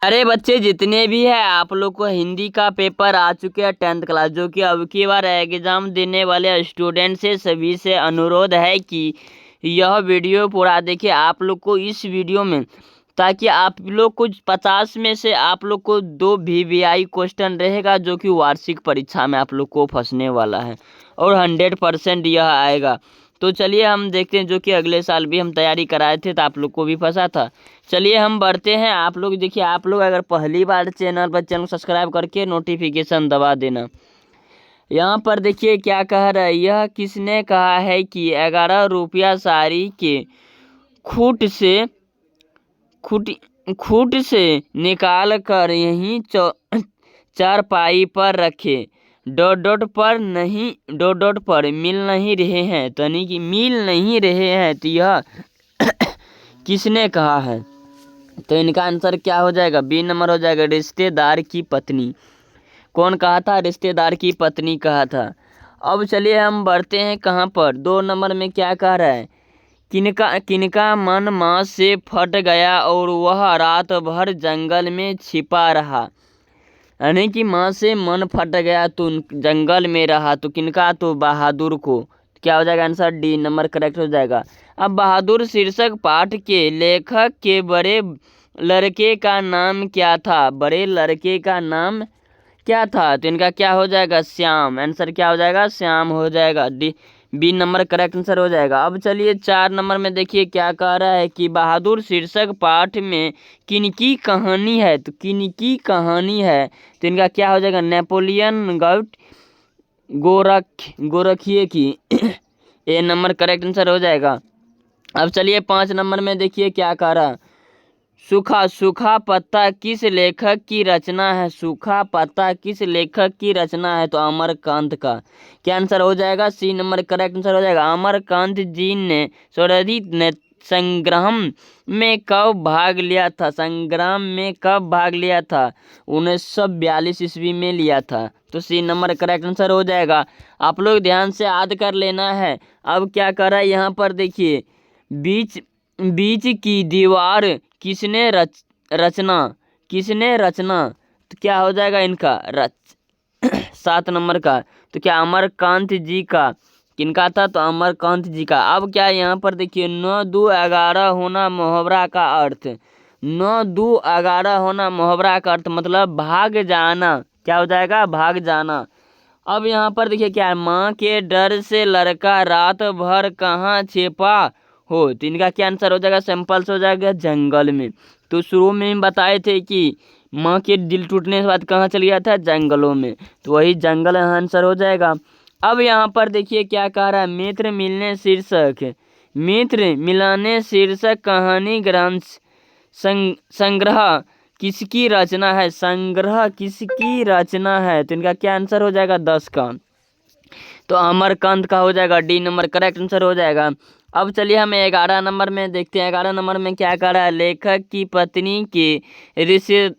अरे बच्चे जितने भी है आप लोग को हिंदी का पेपर आ चुके हैं 10th क्लास, जो कि अब की बार एग्ज़ाम देने वाले स्टूडेंट से सभी से अनुरोध है कि यह वीडियो पूरा देखिए आप लोग को इस वीडियो में, ताकि आप लोग को 50 में से आप लोग को 2 VVI क्वेश्चन रहेगा जो कि वार्षिक परीक्षा में आप लोग को फंसने वाला है और 100% यह आएगा। तो चलिए हम देखते हैं, जो कि अगले साल भी हम तैयारी कराए थे तो आप लोग को भी फंसा था। चलिए हम बढ़ते हैं। आप लोग देखिए, आप लोग अगर पहली बार चैनल पर सब्सक्राइब करके नोटिफिकेशन दबा देना। यहाँ पर देखिए क्या कह रहा है, यह किसने कहा है कि 11 रुपया साड़ी के खूट से खूट खूट से निकाल कर यहीं चारपाई पर रखे, डॉट डॉट पर नहीं, डॉट डॉट पर मिल नहीं रहे हैं, तनी कि मिल नहीं रहे हैं, तो यह किसने कहा है? तो इनका आंसर क्या हो जाएगा? बी नंबर हो जाएगा, रिश्तेदार की पत्नी। कौन कहा था? रिश्तेदार की पत्नी कहा था। अब चलिए हम बढ़ते हैं कहाँ पर, 2 नंबर में क्या कह रहा है, किनका किनका मन माँ से फट गया और वह रात भर जंगल में छिपा रहा। यानी कि माँ से मन फट गया तो जंगल में रहा, तो किनका? तो बहादुर को। क्या हो जाएगा आंसर? डी नंबर करेक्ट हो जाएगा। अब बहादुर शीर्षक पाठ के लेखक के बड़े लड़के का नाम क्या था? बड़े लड़के का नाम क्या था? तो इनका क्या हो जाएगा? श्याम। आंसर क्या हो जाएगा? श्याम हो जाएगा। D B number correct answer हो जाएगा। अब चलिए 4 नंबर में देखिए क्या कह रहा है कि बहादुर शीर्षक पाठ में किनकी कहानी है? तो किनकी कहानी है, तो इनका क्या हो जाएगा? नेपोलियन गोरखिए की। ए नंबर करेक्ट आंसर हो जाएगा। अब चलिए 5 नंबर में देखिए क्या कह रहा, सूखा सूखा पत्ता किस लेखक की रचना है? सूखा पत्ता किस लेखक की रचना है? तो अमरकांत का। क्या आंसर हो जाएगा? सी नंबर करेक्ट आंसर हो जाएगा। अमरकांत जी ने स्वराधित ने संग्राम में कब भाग लिया था? संग्राम में कब भाग लिया था? 1942 ईस्वी में लिया था। तो सी नंबर करेक्ट आंसर हो जाएगा। आप लोग ध्यान से याद कर लेना है। अब क्या कर रहा है यहाँ पर देखिए, बीच बीच की दीवार किसने रचना? किसने रचना? तो क्या हो जाएगा इनका? 7 नंबर का। तो क्या अमरकांत जी का। किनका था? तो अमरकांत जी का। अब क्या यहाँ पर देखिए, 9 2 11 होना मुहावरा का अर्थ। 9 2 11 होना मुहावरा का अर्थ मतलब भाग जाना। क्या हो जाएगा? भाग जाना। अब यहाँ पर देखिए क्या है, माँ के डर से लड़का रात भर कहाँ छिपा हो? तो इनका क्या आंसर हो जाएगा? सिंपल से हो जाएगा, जंगल में। तो शुरू में हम बताए थे कि माँ के दिल टूटने के बाद कहाँ चल गया था? जंगलों में। तो वही जंगल आंसर हो जाएगा। अब यहाँ पर देखिए क्या कह रहा है, मित्र मिलने शीर्षक, मित्र मिलाने शीर्षक कहानी ग्रंथ संग्रह किसकी रचना है? संग्रह किसकी रचना है? तो इनका क्या आंसर हो जाएगा? 10 का। तो अमरकांत का हो जाएगा। डी नंबर करेक्ट आंसर हो जाएगा। अब चलिए हम 11 नंबर में देखते हैं। 11 नंबर में क्या कर रहा है, लेखक की पत्नी के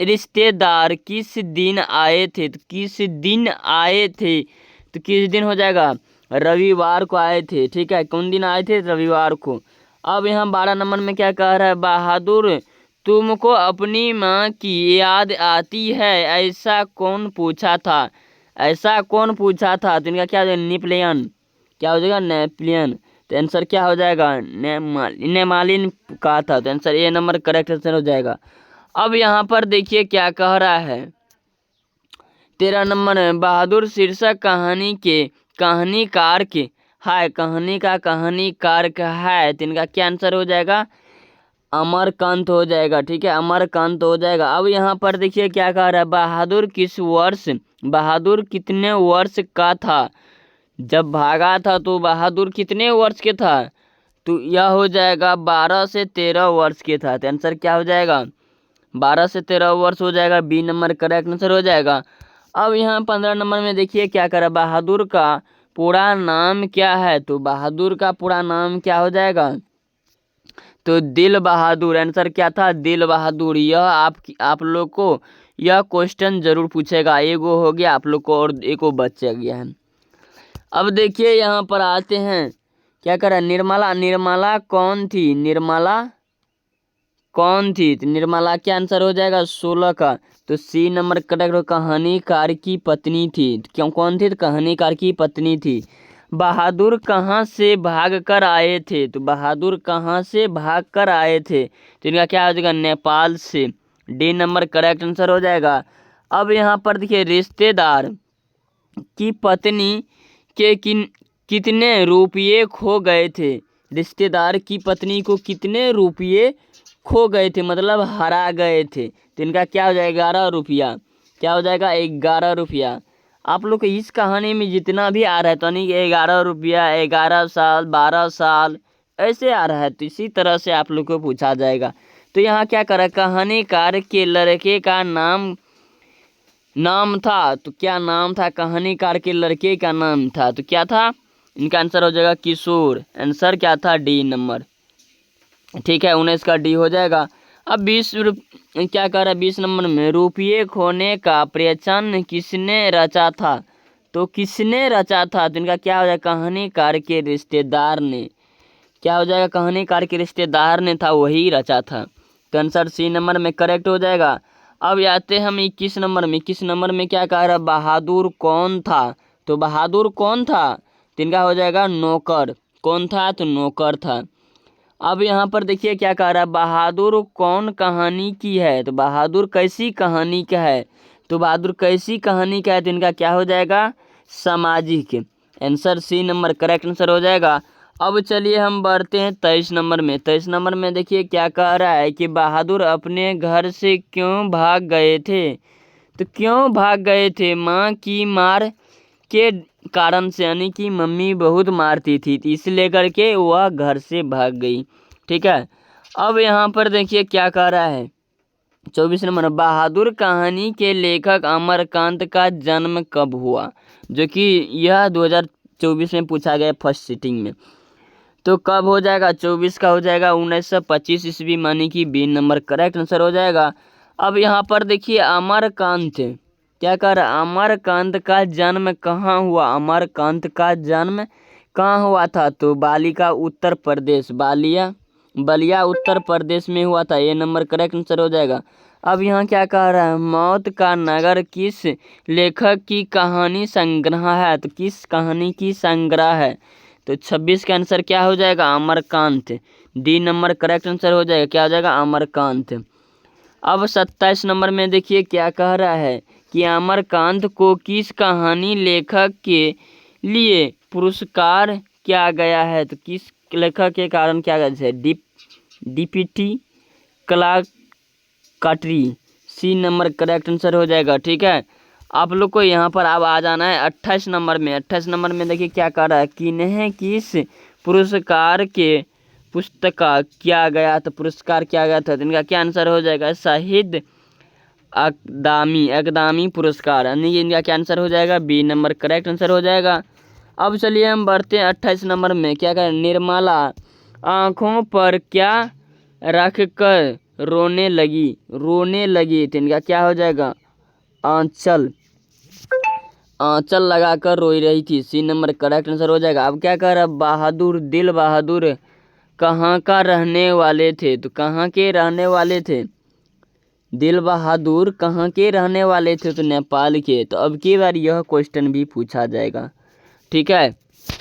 रिश्तेदार किस दिन आए थे? तो किस दिन आए थे? तो किस दिन हो जाएगा? रविवार को आए थे। ठीक है, कौन दिन आए थे? रविवार को। अब यहाँ 12 नंबर में क्या कह रहा है, बहादुर तुमको अपनी माँ की याद आती है, ऐसा कौन पूछा था? ऐसा कौन पूछा था? तो इनका क्या हो जाएगा? नेपोलियन। क्या हो जाएगा? नेपोलियन। तो आंसर क्या हो जाएगा? नेमालिन कहा था। तो answer A number correct answer हो जाएगा। अब यहाँ पर देखिए क्या कह रहा है, 13 नंबर में बहादुर शीर्षक कहानी के कहानीकार के है, कहानी का कहानीकार का है, तो इनका क्या आंसर हो जाएगा? अमरकांत हो जाएगा। ठीक है, अमरकांत हो जाएगा। अब यहाँ पर देखिए क्या कह रहा है, बहादुर किस वर्ष, बहादुर कितने वर्ष का था जब भागा था? तो बहादुर कितने वर्ष के था? तो यह हो जाएगा 12 से 13 वर्ष के था। तो आंसर क्या हो जाएगा? 12 से 13 वर्ष हो जाएगा। बी नंबर करेक्ट आंसर हो जाएगा। अब यहाँ 15 नंबर में देखिए क्या करा, बहादुर का पूरा नाम क्या है? तो बहादुर का पूरा नाम क्या हो जाएगा? तो दिल बहादुर। आंसर क्या था? दिल बहादुर। यह आप लोग को यह क्वेश्चन जरूर पूछेगा। एगो हो गया आप लोग को और एको बच गया है। अब देखिए यहाँ पर आते हैं क्या करा, निर्मला। निर्मला कौन थी? निर्मला कौन थी? तो निर्मला क्या आंसर हो जाएगा 16 का। तो सी नंबर करेक्ट। कहानीकार की पत्नी थी। क्यों कौन थी? तो कहानीकार की पत्नी थी। बहादुर कहाँ से भाग कर आए थे? तो बहादुर कहाँ से भाग कर आए थे? तो इनका क्या हो जाएगा? नेपाल से। डी नंबर करेक्ट आंसर हो जाएगा। अब यहाँ पर देखिए, रिश्तेदार की पत्नी के कितने रुपये खो गए थे? रिश्तेदार की पत्नी को कितने रुपये खो गए थे, मतलब हरा गए थे? तो इनका क्या हो जाएगा? 11 रुपया। क्या हो जाएगा? 11 रुपया। आप लोग को इस कहानी में जितना भी आ रहा है तो नहीं, 11 रुपया, 11 साल, 12 साल ऐसे आ रहा है, तो इसी तरह से आप लोग को पूछा जाएगा। तो यहाँ क्या करा? कहानीकार के लड़के का नाम था। तो क्या नाम था? कहानीकार के लड़के का नाम था। तो क्या था? इनका आंसर हो जाएगा किशोर। आंसर क्या था? D number. ठीक है, 19 का डी हो जाएगा। अब 20 क्या कर रहा है? 20 नंबर में, रुपये खोने का प्रयत्न किसने रचा था? तो किसने रचा था? तो इनका क्या हो जाएगा? कहानीकार के रिश्तेदार ने। क्या हो जाएगा? कहानीकार के रिश्तेदार ने था, वही रचा था। तो आंसर सी नंबर में करेक्ट हो जाएगा। अब आते हम 21 नंबर में। 21 नंबर में क्या कह रहा है? बहादुर कौन था? तो बहादुर कौन था? तो इनका हो जाएगा नौकर। कौन था? तो नौकर था। अब यहाँ पर देखिए क्या कह रहा है? बहादुर कौन कहानी की है? तो बहादुर कैसी कहानी का है? तो बहादुर कैसी कहानी का है? तो इनका क्या हो जाएगा? सामाजिक। Answer C number correct answer हो जाएगा। अब चलिए हम बढ़ते हैं 23 नंबर में। 23 नंबर में देखिए क्या कह रहा है कि बहादुर अपने घर से क्यों भाग गए थे? तो क्यों भाग गए थे? माँ की मार के कारण से, यानी कि मम्मी बहुत मारती थी, तो इस लेकर के वह घर से भाग गई। ठीक है। अब यहाँ पर देखिए क्या कह रहा है? 24 नंबर, बहादुर कहानी के लेखक अमरकांत का जन्म कब हुआ? जो कि यह 2024 में पूछा गया फर्स्ट सिटिंग में। तो कब हो जाएगा? 24 का हो जाएगा 1925 ईस्वी, मानी कि बी नंबर करेक्ट आंसर हो जाएगा। अब यहाँ पर देखिए अमरकांत क्या कर रहा है? अमरकांत का जन्म कहाँ हुआ? अमरकांत का जन्म कहाँ हुआ था? तो बालिका उत्तर प्रदेश, बलिया उत्तर प्रदेश में हुआ था। ये नंबर करेक्ट आंसर हो जाएगा। अब यहाँ क्या कह रहा है? मौत का नगर किस लेखक की कहानी संग्रह है? तो किस कहानी की संग्रह है? तो 26 का आंसर क्या हो जाएगा? Amarkant. D number correct answer हो जाएगा। क्या हो जाएगा? अमरकांत। अब 27 नंबर में देखिए क्या कह रहा है कि अमरकांत को किस कहानी लेखक के लिए पुरस्कार किया गया है? तो किस लेखक के कारण क्या गया है? डीपीटी कलाकाट्री। सी नंबर करेक्ट आंसर हो जाएगा। ठीक है, आप लोग को यहाँ पर अब आ जाना है 28 नंबर में। 28 नंबर में देखिए क्या कर रहा है? किन्हें किस पुरस्कार के पुस्तक किया गया? तो पुरस्कार किया गया था, तो इनका क्या आंसर हो जाएगा? शहीद अकदामी पुरस्कार, यानी कि इनका क्या आंसर हो जाएगा? बी नंबर करेक्ट आंसर हो जाएगा। अब चलिए हम बढ़ते हैं 28 नंबर में। क्या करें? निर्मला आँखों पर क्या रख कर रोने लगी। तो इनका क्या हो जाएगा? आंचल लगाकर रोई रही थी। सी नंबर करेक्ट आंसर हो जाएगा। अब क्या कह रहा है? दिल बहादुर कहाँ का रहने वाले थे? तो कहाँ के रहने वाले थे? दिल बहादुर कहाँ के रहने वाले थे? तो नेपाल के। तो अब की बार यह क्वेश्चन भी पूछा जाएगा। ठीक है,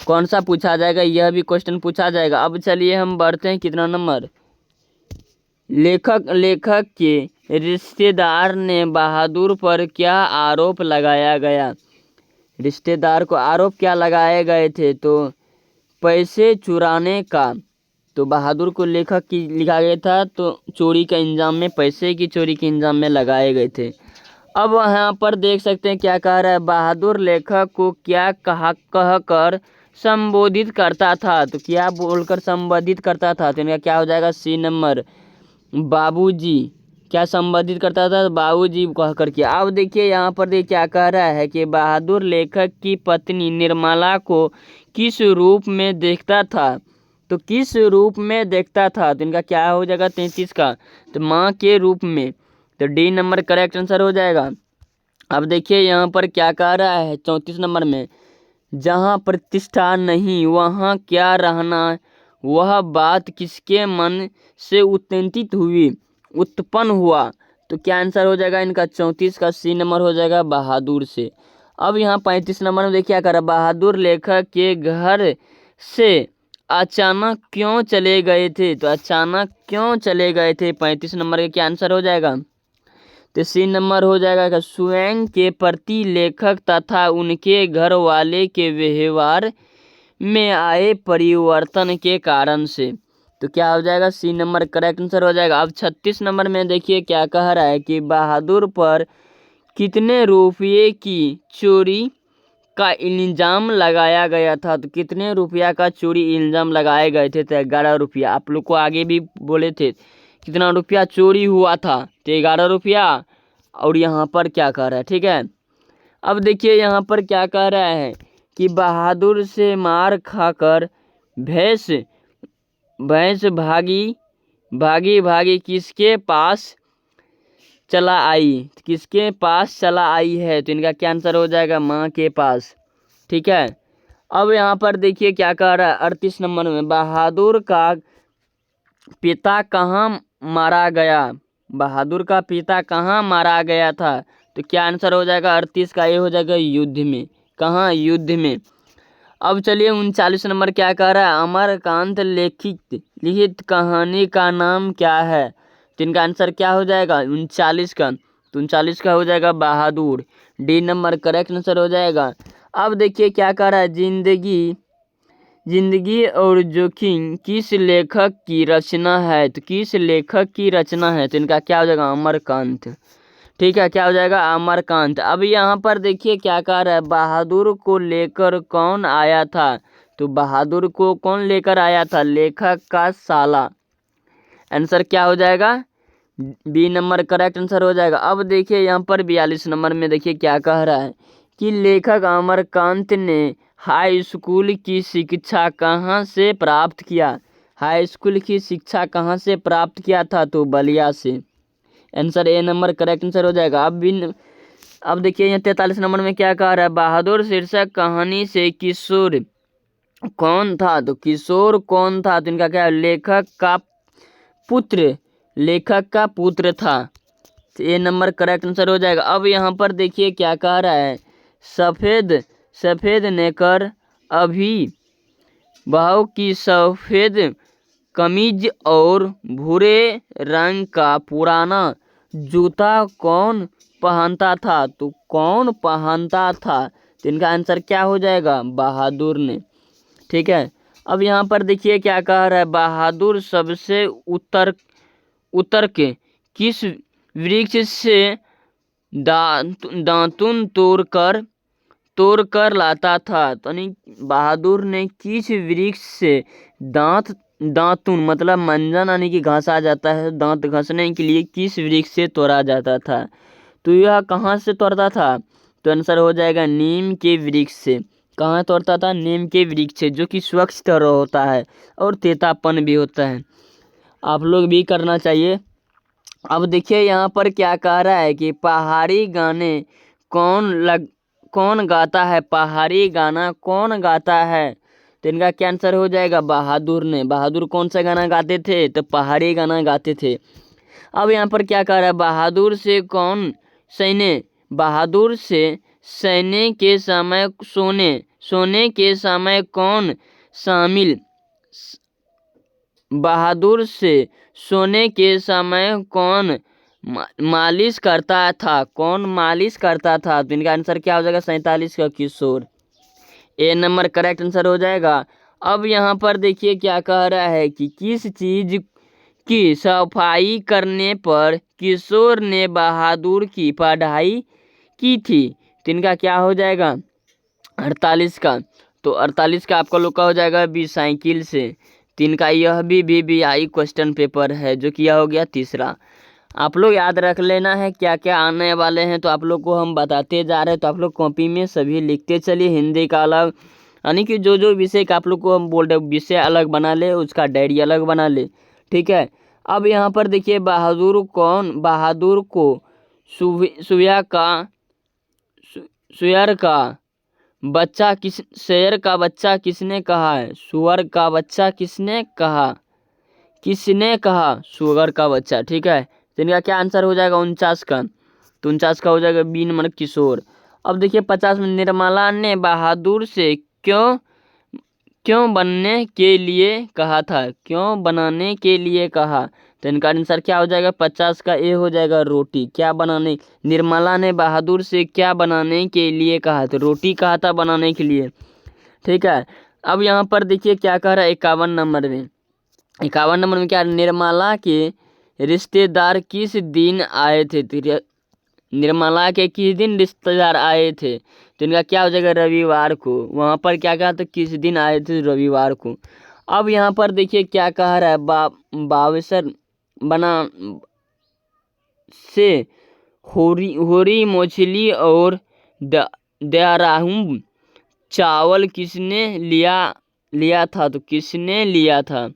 कौन सा पूछा जाएगा? यह भी क्वेश्चन पूछा जाएगा। अब चलिए हम बढ़ते हैं कितना नंबर? लेखक के रिश्तेदार ने बहादुर पर क्या आरोप लगाया गया? रिश्तेदार को आरोप क्या लगाए गए थे? तो पैसे चुराने का। तो बहादुर को लेखक की लिखा गया था, तो चोरी का इंजाम में, पैसे की चोरी के इंजाम में लगाए गए थे। अब यहाँ पर देख सकते हैं क्या कह रहा है? बहादुर लेखक को क्या कहकर संबोधित करता था? तो क्या बोलकर संबोधित करता था? तो इनका क्या हो जाएगा? सी नंबर बाबूजी। क्या संबोधित करता था? बाबूजी कह करके। अब देखिए यहाँ पर देखिए क्या कह रहा है कि बहादुर लेखक की पत्नी निर्मला को किस रूप में देखता था? तो किस रूप में देखता था? तो इनका क्या हो जाएगा? 33 का। तो माँ के रूप में। तो डी नंबर करेक्ट आंसर हो जाएगा। अब देखिए यहाँ पर क्या कह रहा है 34 नंबर में, जहाँ प्रतिष्ठा नहीं वहाँ क्या रहना, वह बात किसके मन से उत्तेजित हुई? उत्पन्न हुआ, तो क्या आंसर हो जाएगा इनका 34 का सी नंबर हो जाएगा बहादुर से। अब यहाँ 35 नंबर में देखिए क्या कर रहा है, बहादुर लेखक के घर से अचानक क्यों चले गए थे, तो अचानक क्यों चले गए थे 35 नंबर का क्या आंसर हो जाएगा, तो सी नंबर हो जाएगा कि स्वयं के प्रति लेखक तथा उनके घर वाले के व्यवहार में आए परिवर्तन के कारण से, तो क्या हो जाएगा सी नंबर करेक्ट आंसर हो जाएगा। अब 36 नंबर में देखिए क्या कह रहा है कि बहादुर पर कितने रुपये की चोरी का इल्ज़ाम लगाया गया था, तो कितने रुपया का चोरी इल्ज़ाम लगाए गए थे, तो 11 रुपया। आप लोग को आगे भी बोले थे कितना रुपया चोरी हुआ था, तो 11 रुपया। और यहाँ पर क्या कह रहा है, ठीक है। अब देखिए यहाँ पर क्या कह रहा है कि बहादुर से मार खाकर भैंस भैंस भागी भागी भागी किसके पास चला आई, किसके पास चला आई है, तो इनका क्या आंसर हो जाएगा, माँ के पास, ठीक है। अब यहाँ पर देखिए क्या कह रहा है 38 नंबर में, बहादुर का पिता कहाँ मारा गया, बहादुर का पिता कहाँ मारा गया था, तो क्या आंसर हो जाएगा 38 का, ये हो जाएगा युद्ध में, कहाँ, युद्ध में। अब चलिए 39 नंबर क्या कह रहा है, अमरकांत लिखित कहानी का नाम क्या है, तो इनका आंसर क्या हो जाएगा 39 का, तो 39 का हो जाएगा बहादुर, डी नंबर करेक्ट आंसर हो जाएगा। अब देखिए क्या कह रहा है, जिंदगी और जोखिम किस लेखक की रचना है, तो किस लेखक की रचना है, तो इनका क्या हो जाएगा अमरकांत, ठीक है, क्या हो जाएगा अमरकांत। अब यहाँ पर देखिए क्या कह रहा है, बहादुर को लेकर कौन आया था, तो बहादुर को कौन लेकर आया था, लेखक का साला, आंसर क्या हो जाएगा बी नंबर करेक्ट आंसर हो जाएगा। अब देखिए यहाँ पर 42 नंबर में देखिए क्या कह रहा है कि लेखक अमरकांत ने हाई स्कूल की शिक्षा कहाँ से प्राप्त किया, हाई स्कूल की शिक्षा कहाँ से प्राप्त किया था, तो बलिया से, answer A number correct answer हो जाएगा। अब देखिए यहाँ 43 नंबर में क्या कह रहा है, बहादुर शीर्षक कहानी से किशोर कौन था, तो किशोर कौन था, तो इनका क्या है, लेखक का पुत्र था, तो ए नंबर करेक्ट आंसर हो जाएगा। अब यहाँ पर देखिए क्या कह रहा है, सफ़ेद नेकर अभी बहू की सफ़ेद कमीज और भूरे रंग का पुराना जूता कौन पहनता था, तो कौन पहनता था, तो इनका आंसर क्या हो जाएगा बहादुर ने, ठीक है। अब यहाँ पर देखिए क्या कह रहा है, बहादुर सबसे उतर के किस वृक्ष से दातुन तोड़ कर लाता था, तो यानी बहादुर ने किस वृक्ष से दातुन मतलब मंजन यानी कि घासा जाता है, दांत घसने के लिए किस वृक्ष से तोड़ा जाता था, तो यह कहाँ से तोड़ता था, तो आंसर हो जाएगा नीम के वृक्ष से, कहाँ तोड़ता था, नीम के वृक्ष से, जो कि स्वच्छ तरह होता है और तेतापन भी होता है, आप लोग भी करना चाहिए। अब देखिए यहाँ पर क्या कह रहा है कि पहाड़ी गाने कौन गाता है, पहाड़ी गाना कौन गाता है, तो इनका क्या आंसर हो जाएगा बहादुर ने, बहादुर कौन सा गाना गाते थे, तो पहाड़ी गाना गाते थे। अब यहाँ पर क्या कह रहा है, बहादुर से सोने के समय कौन शामिल, बहादुर से सोने के समय कौन मालिश करता था, तो इनका आंसर क्या हो जाएगा 47 का किशोर, ए नंबर करेक्ट आंसर हो जाएगा। अब यहाँ पर देखिए क्या कह रहा है कि किस चीज की सफाई करने पर किशोर ने बहादुर की पढ़ाई की थी, तो इनका क्या हो जाएगा 48 का, तो 48 का आपका लोग का हो जाएगा बी साइकिल से, तो इनका यह भी VVI क्वेश्चन पेपर है, जो कि यह हो गया तीसरा। आप लोग याद रख लेना है क्या क्या आने वाले हैं, तो आप लोग को हम बताते जा रहे हैं, तो आप लोग कॉपी में सभी लिखते चलिए, हिंदी का अलग, यानी कि जो विषय का आप लोग को हम बोल रहे विषय अलग बना ले, उसका डायरी अलग बना ले, ठीक है। अब यहाँ पर देखिए बहादुर को शेर का बच्चा किसने कहा है, सुअर का बच्चा किसने कहा सुअर का बच्चा, ठीक है, तो इनका क्या आंसर हो जाएगा 49 का, तो 49 का हो जाएगा बी नंबर किशोर। अब देखिए 50 में निर्मला ने बहादुर से क्यों क्यों बनने के लिए कहा था, क्यों बनाने के लिए कहा, तो इनका आंसर क्या हो जाएगा 50 का ए हो जाएगा रोटी। क्या बनाने, निर्मला ने बहादुर से क्या बनाने के लिए कहा, तो रोटी कहा था बनाने के लिए। ठीक है, अब यहाँ पर देखिए क्या कह रहा है 51 नंबर में। 51 नंबर में क्या, निर्मला के रिश्तेदार किस दिन आए थे, तो निर्मला के किस दिन रिश्तेदार आए थे, तो इनका क्या हो जाएगा रविवार को। वहाँ पर क्या कहा, तो किस दिन आए थे, रविवार को। अब यहाँ पर देखिए क्या कह रहा है, बावेसर बना से होरी मछली और दयाराहू चावल किसने लिया था, तो किसने लिया था,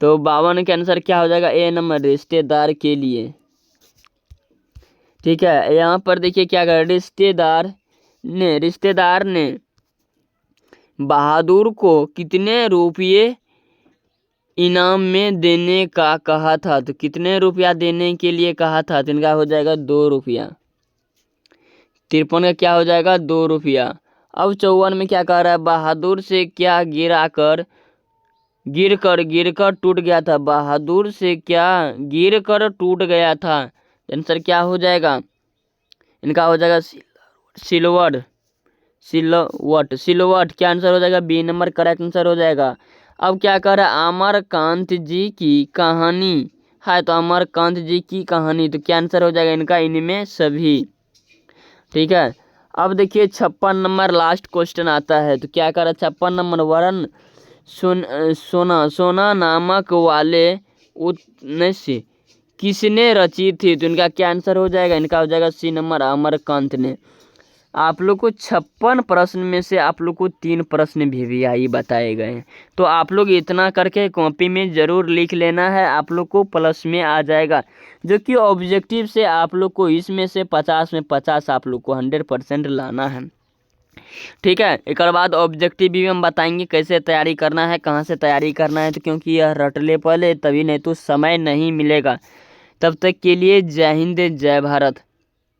तो 52 के आंसर क्या हो जाएगा ए नंबर रिश्तेदार के लिए। ठीक है, यहाँ पर देखिए क्या कर, रिश्तेदार ने बहादुर को कितने रुपये इनाम में देने का कहा था, तो कितने रुपया देने के लिए कहा था, तो इनका हो जाएगा 2 रुपया। 53 का क्या हो जाएगा 2 रुपया। अब 54 में क्या कह रहा है, बहादुर से क्या गिरकर टूट गया था, बहादुर से क्या गिरकर टूट गया था, आंसर क्या हो जाएगा, इनका हो जाएगा सिलवट। क्या आंसर हो जाएगा बी नंबर करेक्ट आंसर हो जाएगा। अब क्या कर रहा है, अमरकांत जी की कहानी है, तो अमरकांत जी की कहानी, तो क्या आंसर हो जाएगा इनका इनमें सभी। ठीक है, अब देखिए 56 नंबर लास्ट क्वेश्चन आता है, तो क्या कर रहा है 56 नंबर, वरण सोना नामक वाले उपन्यास किसने रची थी, तो इनका क्या आंसर हो जाएगा, इनका हो जाएगा सी नंबर अमरकांत ने। आप लोग को 56 प्रश्न में से आप लोग को 3 प्रश्न वीवीआई बताए गए हैं, तो आप लोग इतना करके कॉपी में ज़रूर लिख लेना है, आप लोग को प्लस में आ जाएगा, जो कि ऑब्जेक्टिव से आप लोग को इसमें से 50 में 50 आप लोग को 100% लाना है। ठीक है, एक बाद ऑब्जेक्टिव भी हम बताएंगे कैसे तैयारी करना है, कहाँ से तैयारी करना है, तो क्योंकि यह रट ले पहले तभी, नहीं तो समय नहीं मिलेगा। तब तक के लिए जय हिंद जय भारत।